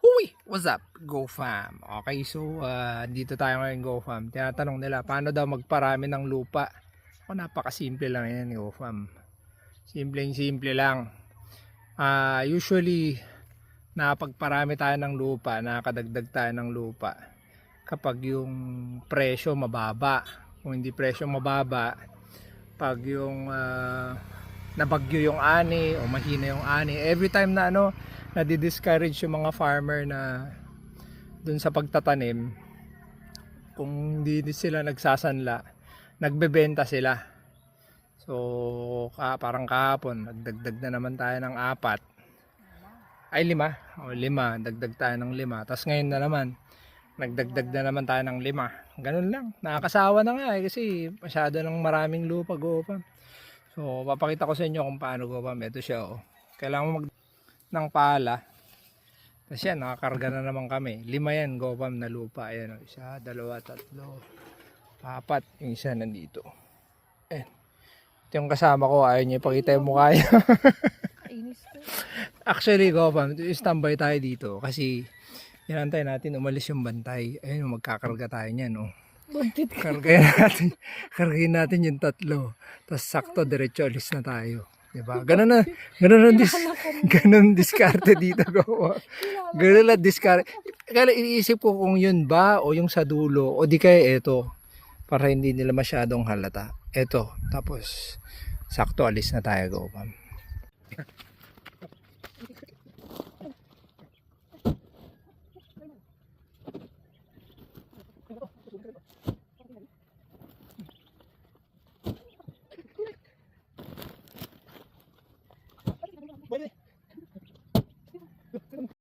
Huy! What's up? GoFam. Okay, so dito tayo ngayon GoFam. Tinatanong nila, paano daw magparami ng lupa? O, napakasimple lang yan GoFam. Simple lang. Usually, napagparami tayo ng lupa, nakakadagdag tayo ng lupa kapag yung presyo mababa. Kung hindi presyo mababa, pag yung nabagyo yung ani o mahina yung ani, every time na nadi-discourage yung mga farmer na dun sa pagtatanim, kung hindi sila nagsasanla, nagbebenta sila. So parang kahapon nagdagdag na naman tayo ng 4 ay 5 dagdag tayo ng 5, tapos ngayon na naman nagdagdag na naman tayo ng 5. Ganun lang, nakakasawa na nga kasi masyado ng maraming lupa GoFam. So papakita ko sa inyo kung paano GoFam. Ito siya, kailangan mo ng pala. Tapos yan, nakakarga na naman kami. 5 yan GoFam na lupa. Ayan, 1, 2, 3, 4. Yung isa nandito. Ayan. Ito yung kasama ko, ayaw niya ipakita yung mukha niya. Actually GoFam, standby tayo dito kasi inantay natin umalis yung bantay. Ayun, magkakarga tayo niyan. Kargayin natin yung 3. Tapos sakto diretso alis na tayo. Diba? Ganun diskarte dito GoFam. Ganun na diskarte. Kaya iniisip ko kung yun ba o yung sa dulo o di kaya ito para hindi nila masyadong halata. Ito, tapos sakto alis na tayo GoFam.